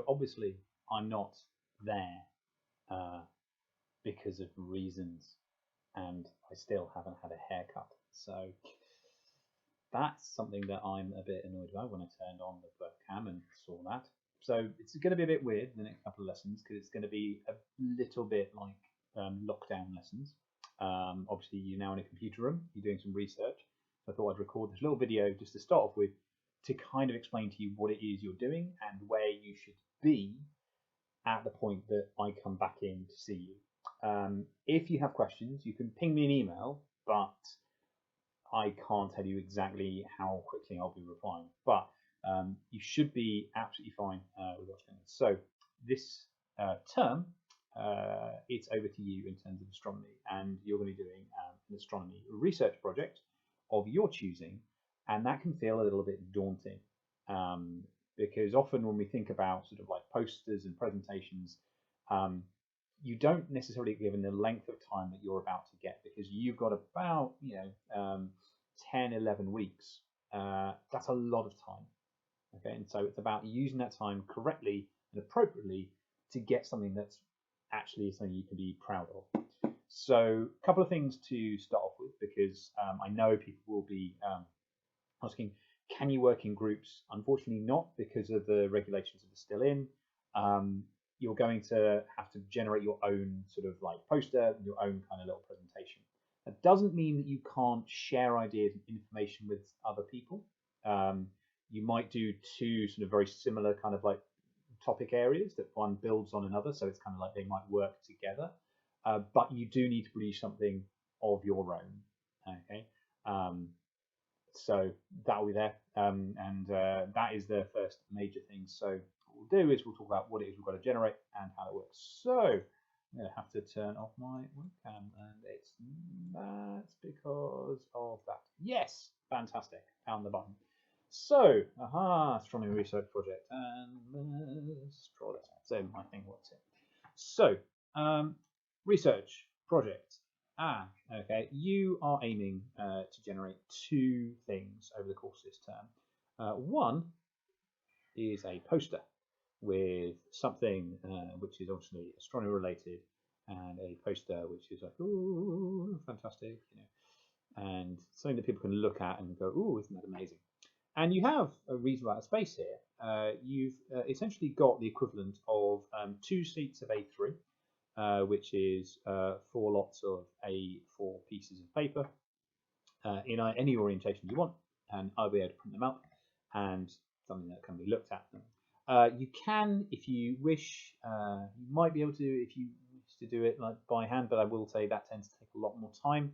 obviously I'm not there because of reasons, and I still haven't had a haircut. So that's something that I'm a bit annoyed about when I turned on the webcam and saw that. So it's going to be a bit weird the next couple of lessons because it's going to be a little bit like lockdown lessons. Obviously, you're now in a computer room, you're doing some research. So I thought I'd record this little video just to start off with to kind of explain to you what it is you're doing and where you should be at the point that I come back in to see you. If you have questions, you can ping me an email, but I can't tell you exactly how quickly I'll be replying. But you should be absolutely fine with what's going on. So this term, it's over to you in terms of astronomy, and you're going to be doing an astronomy research project of your choosing, and that can feel a little bit daunting because often when we think about sort of like posters and presentations, you don't necessarily get given the length of time that you're about to get because you've got about 10, 11 weeks. That's a lot of time. Okay, and so it's about using that time correctly and appropriately to get something that's actually something you can be proud of. So a couple of things to start off with, because I know people will be asking, can you work in groups? Unfortunately not, because of the regulations that are still in. You're going to have to generate your own sort of like poster, your own kind of little presentation. That doesn't mean that you can't share ideas and information with other people. You might do two sort of very similar kind of like topic areas that one builds on another, so it's kind of like they might work together. But you do need to produce something of your own. Okay, so that will be there, and that is the first major thing. So what we'll do is we'll talk about what it is we've got to generate and how it works. So I'm going to have to turn off my webcam, and that's because of that. Yes, fantastic, found the button. So, astronomy research project, and let's draw this. So my thing, what's it? So, research project. Okay. You are aiming to generate two things over the course of this term. One is a poster with something which is obviously astronomy related, and a poster which is like, ooh, fantastic, and something that people can look at and go, ooh, isn't that amazing? And you have a reasonable amount of space here. You've essentially got the equivalent of 2 sheets of A3, which is 4 lots of A4 pieces of paper in any orientation you want, and I'll be able to print them out and something that can be looked at. You can, if you wish, you might be able to, if you wish to do it like by hand, but I will say that tends to take a lot more time.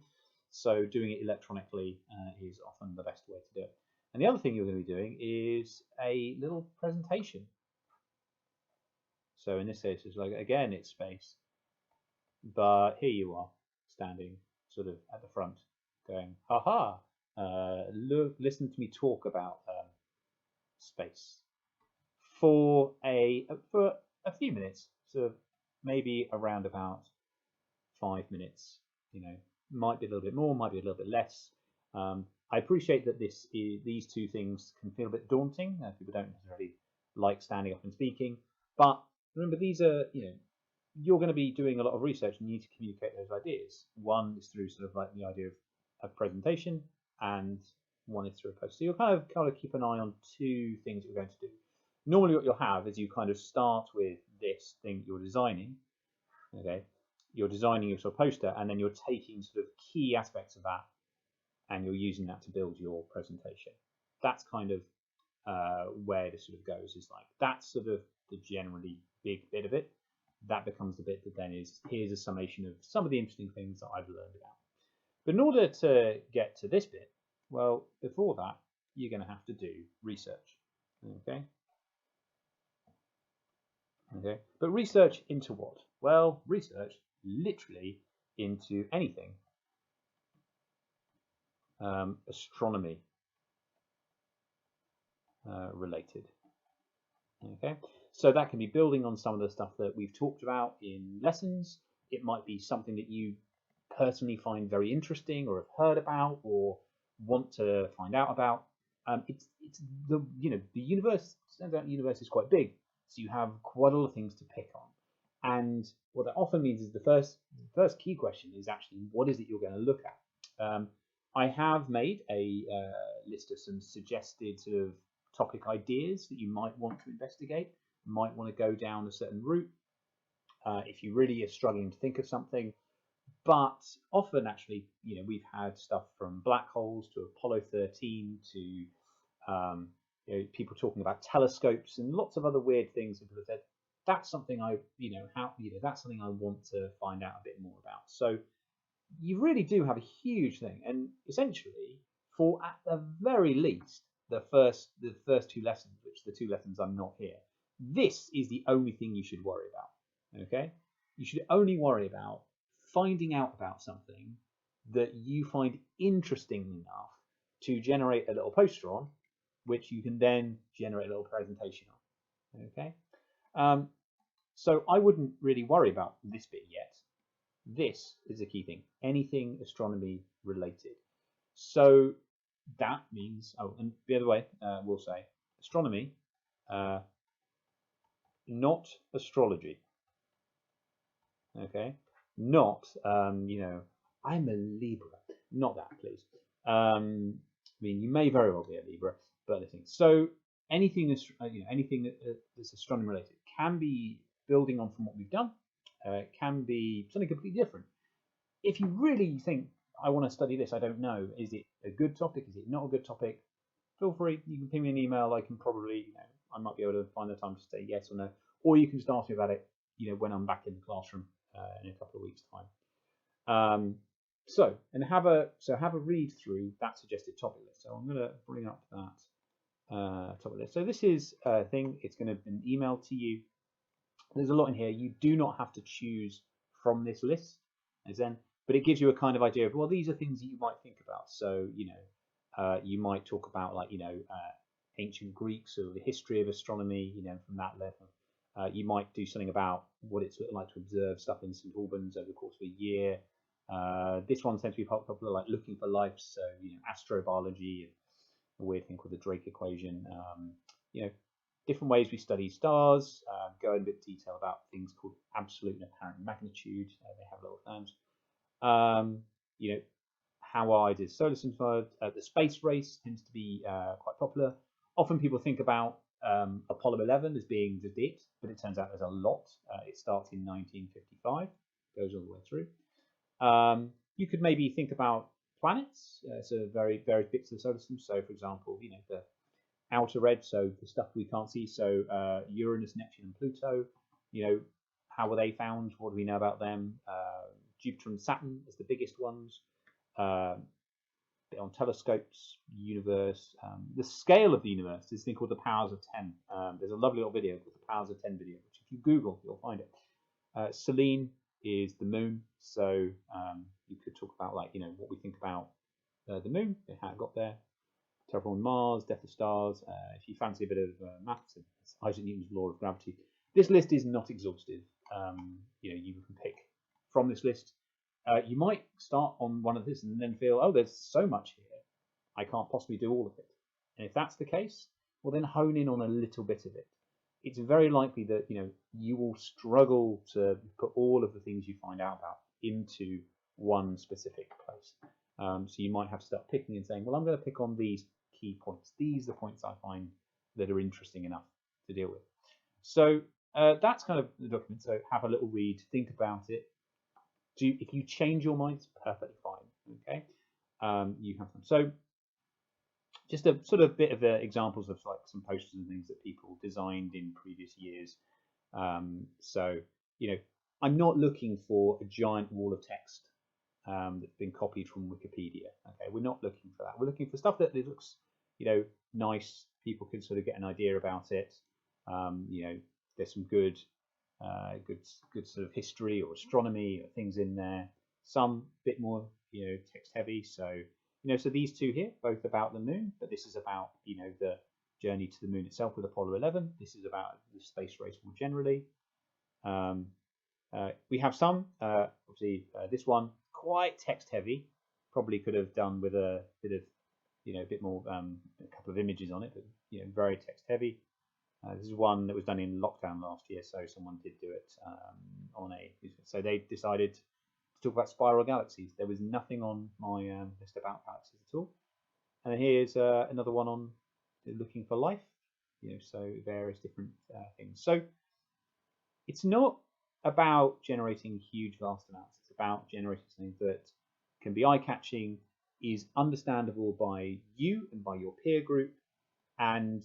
So doing it electronically is often the best way to do it. And the other thing you're going to be doing is a little presentation. So in this case, it's like, again, it's space. But here you are, standing sort of at the front, going, haha, look, listen to me talk about space for a few minutes, sort of maybe around about 5 minutes. Might be a little bit more, might be a little bit less. I appreciate that these two things can feel a bit daunting. People don't necessarily like standing up and speaking, but remember, these are, you're going to be doing a lot of research and you need to communicate those ideas. One is through sort of like the idea of a presentation, and one is through a post. So you'll kind of keep an eye on two things you're going to do. Normally what you'll have is you kind of start with this thing you're designing. Okay, you're designing your sort of poster, and then you're taking sort of key aspects of that and you're using that to build your presentation. That's kind of where this sort of goes, is like that's sort of the generally big bit of it. That becomes the bit that then is, here's a summation of some of the interesting things that I've learned about. But in order to get to this bit, well, before that, you're going to have to do research. Okay. But research into what? Well, research literally into anything. Astronomy related. Okay, so that can be building on some of the stuff that we've talked about in lessons. It might be something that you personally find very interesting or have heard about or want to find out about. It's the universe. Turns out the universe is quite big, So you have quite a lot of things to pick on. And what that often means is the first key question is actually, what is it you're going to look at? I have made a list of some suggested sort of topic ideas that you might want to investigate, might want to go down a certain route if you really are struggling to think of something. But often, actually, we've had stuff from black holes to Apollo 13 to people talking about telescopes and lots of other weird things. And people have said that's something that's something I want to find out a bit more about. So you really do have a huge thing, and essentially, for at the very least, the first two lessons, which the two lessons I'm not here, this is the only thing you should worry about. Okay, you should only worry about finding out about something that you find interesting enough to generate a little poster on, which you can then generate a little presentation on. Okay, so I wouldn't really worry about this bit yet. This is a key thing. Anything astronomy related. So that means, oh, and the other way, we'll say astronomy, not astrology. Okay, not I'm a Libra. Not that, please. I mean, you may very well be a Libra, but other things. So anything anything that's astronomy related can be building on from what we've done. Can be something completely different. If you really think, I want to study this, I don't know, is it a good topic? Is it not a good topic? Feel free. You can ping me an email. I can probably, I might be able to find the time to say yes or no. Or you can just ask me about it, when I'm back in the classroom in a couple of weeks' time. Have a read through that suggested topic list. So I'm going to bring up that topic list. So this is a thing. It's going to be an email to you. There's a lot in here. You do not have to choose from this list, but it gives you a kind of idea of, well, these are things that you might think about. So, you might talk about ancient Greeks or the history of astronomy, from that level. You might do something about what it's like to observe stuff in St. Albans over the course of a year. This one tends to be popular, like looking for life. So, astrobiology, a weird thing called the Drake equation. Different ways we study stars, go in a bit of detail about things called absolute and apparent magnitude. They have little terms. How our ideas solar system, the space race tends to be quite popular. Often people think about Apollo 11 as being the date, but it turns out there's a lot. It starts in 1955, goes all the way through. You could maybe think about planets, so various bits of the solar system. So, for example, the outer red, so the stuff we can't see. So Uranus, Neptune, and Pluto. How were they found? What do we know about them? Jupiter and Saturn as the biggest ones. Bit on telescopes, universe. The scale of the universe is this thing called the powers of 10. There's a lovely little video called the powers of 10 video, which if you Google, you'll find it. Selene is the moon. So you could talk about what we think about the moon, how it got there. Terraforming Mars, death of stars. If you fancy a bit of maths, it's Isaac Newton's law of gravity. This list is not exhaustive. You can pick from this list. You might start on one of this and then feel, oh, there's so much here, I can't possibly do all of it. And if that's the case, well, then hone in on a little bit of it. It's very likely that you will struggle to put all of the things you find out about into one specific place. So you might have to start picking and saying, well, I'm going to pick on these key points. These are the points I find that are interesting enough to deal with. So that's kind of the document. So have a little read, think about it. If you change your mind, it's perfectly fine. Okay, you have them. So just a sort of bit of examples of some posters and things that people designed in previous years. So I'm not looking for a giant wall of text that's been copied from Wikipedia. Okay, we're not looking for that. We're looking for stuff that looks, nice. People can sort of get an idea about it. There's some good sort of history or astronomy or things in there. Some bit more, text heavy. So, so these two here, both about the moon, but this is about, the journey to the moon itself with Apollo 11. This is about the space race more generally. We have some, obviously, this one quite text heavy. Probably could have done with a bit of, a bit more, a couple of images on it, but very text heavy. This is one that was done in lockdown last year, so someone did do it on a. So they decided to talk about spiral galaxies. There was nothing on my list about galaxies at all. And here's another one on looking for life. So various different things. So it's not about generating huge, vast amounts. It's about generating something that can be eye-catching, is understandable by you and by your peer group, and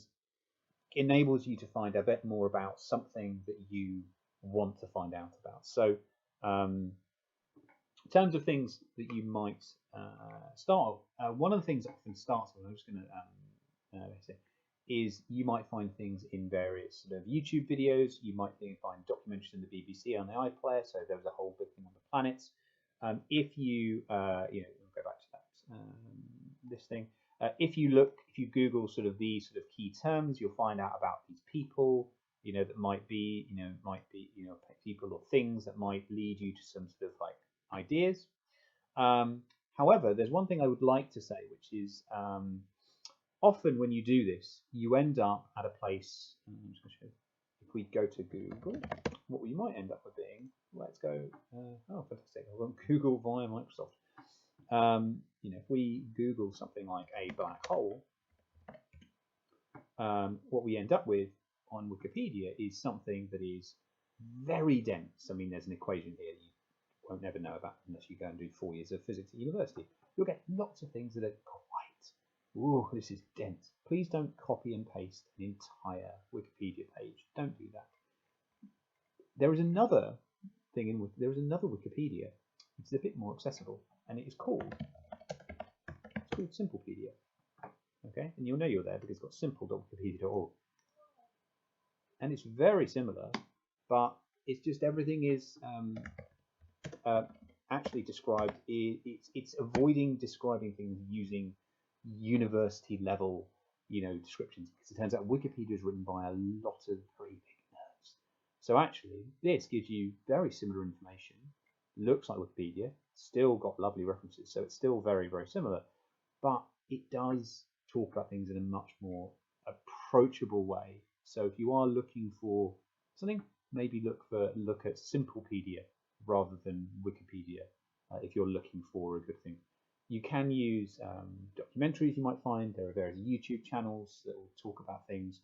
enables you to find a bit more about something that you want to find out about. So in terms of things that you might start, one of the things that often starts with, I'm just going to is you might find things in various sort of YouTube videos. You might find documentaries in the BBC on the iPlayer. So there was a whole big thing on the planets. If you, we'll go back to that this thing. If you Google sort of these sort of key terms, you'll find out about these people. That might be people or things that might lead you to some sort of like ideas. However, there's one thing I would like to say, which is often when you do this, you end up at a place. If we go to Google, what we might end up with being, let's go. Oh, fantastic! I want Google via Microsoft. If we Google something like a black hole, what we end up with on Wikipedia is something that is very dense. I mean, there's an equation here you won't never know about unless you go and do 4 years of physics at university. You'll get lots of things that are quite, ooh, this is dense. Please don't copy and paste an entire Wikipedia page. Don't do that. There is another thing there is another Wikipedia which is a bit more accessible, and it is called Simplepedia. Okay, and you'll know you're there because it's got simple.wikipedia.org. And it's very similar, but it's just everything is actually described. It's avoiding describing things using university level, descriptions, because it turns out Wikipedia is written by a lot of very big nerds. So actually, this gives you very similar information. Looks like Wikipedia, still got lovely references, so it's still very, very similar, but it does talk about things in a much more approachable way. So if you are looking for something, maybe look at Simplepedia rather than Wikipedia if you're looking for a good thing. You can use documentaries you might find. There are various YouTube channels that will talk about things.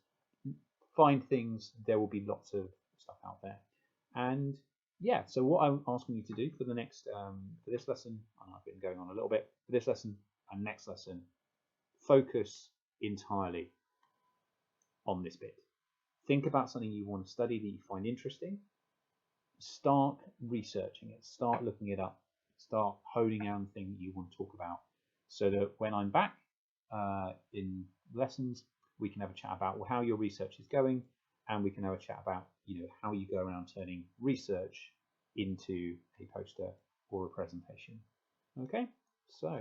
Find things. There will be lots of stuff out there. And yeah, so what I'm asking you to do for the next for this lesson, and I've been going on a little bit, for this lesson and next lesson, focus entirely on this bit. Think about something you want to study that you find interesting. Start researching it. Start looking it up. Start honing down the thing that you want to talk about, so that when I'm back in lessons, we can have a chat about how your research is going, and we can have a chat about how you go around turning research into a poster or a presentation. Okay, so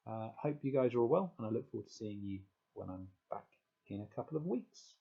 hope you guys are all well, and I look forward to seeing you when I'm back in a couple of weeks.